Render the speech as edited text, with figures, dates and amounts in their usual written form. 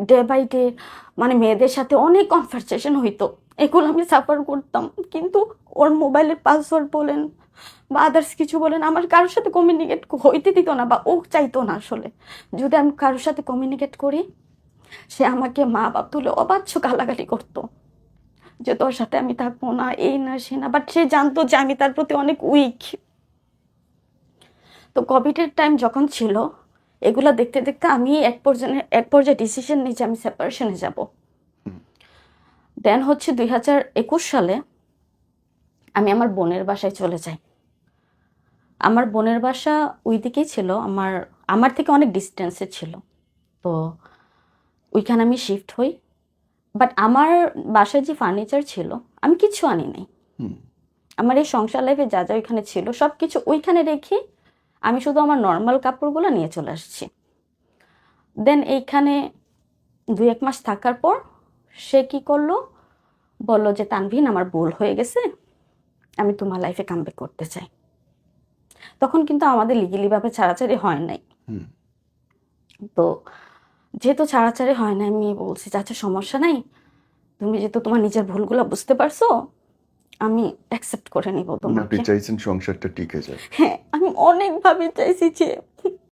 Day by day মানে মেয়েদের সাথে অনেক কনভারসেশন হইতো, এগুলো আমি সাফার করতাম। কিন্তু ওর মোবাইলের পাসওয়ার্ড বলেন বা আদার্স কিছু বলেন, আমার কারোর সাথে কমিউনিকেট হইতে দিত না, বা ও চাইতো না আসলে। যদি আমি কারোর সাথে কমিউনিকেট করি, সে আমাকে মা বাপ তুলে অবাচ্য গালাগালি করতো যে তোর সাথে আমি থাকবো না, এই না সে না। বাট সে জানতো যে আমি তার প্রতি অনেক উইক। তো কোভিডের টাইম যখন ছিল, এগুলা দেখতে দেখতে আমি এক পর্যায়ে ডিসিশন নিই যে আমি সেপারেশনে যাব। দেন হচ্ছে 2021 সালে আমি আমার বোনের বাসায় চলে যাই। আমার বোনের বাসা ওই দিকেই ছিল, আমার আমার থেকে অনেক ডিস্টেন্সে ছিল। তো ওইখানে আমি শিফট হই। বাট আমার বাসায় যে ফার্নিচার ছিল, আমি কিছু আনি নাই। আমার এই সংসার লাইফে যা যা ওইখানে ছিল সব কিছু ওইখানে রেখে আমি শুধু আমার নর্মাল কাপড়গুলো নিয়ে চলে আসছি। দেন এইখানে 2-1 মাস থাকার পর সে কি করলো, বললো যে তানভীর আমার ভুল হয়ে গেছে, আমি তোমার লাইফে কামব্যাক করতে চাই। তখন কিন্তু আমাদের লিগেলি ভাবে ছাড়াছাড়ি হয় নাই। তো যেহেতু ছাড়াছাড়ি হয় না, আমি বলছি আচ্ছা সমস্যা নাই, তুমি যেহেতু তোমার নিজের ভুলগুলো বুঝতে পারছো, আমি অ্যাকসেপ্ট করে নিব আপনি তোমাকে। চাইছেন সংসারটা টিকে যায়। হ্যাঁ, আমি অনেকভাবে চাইছি যে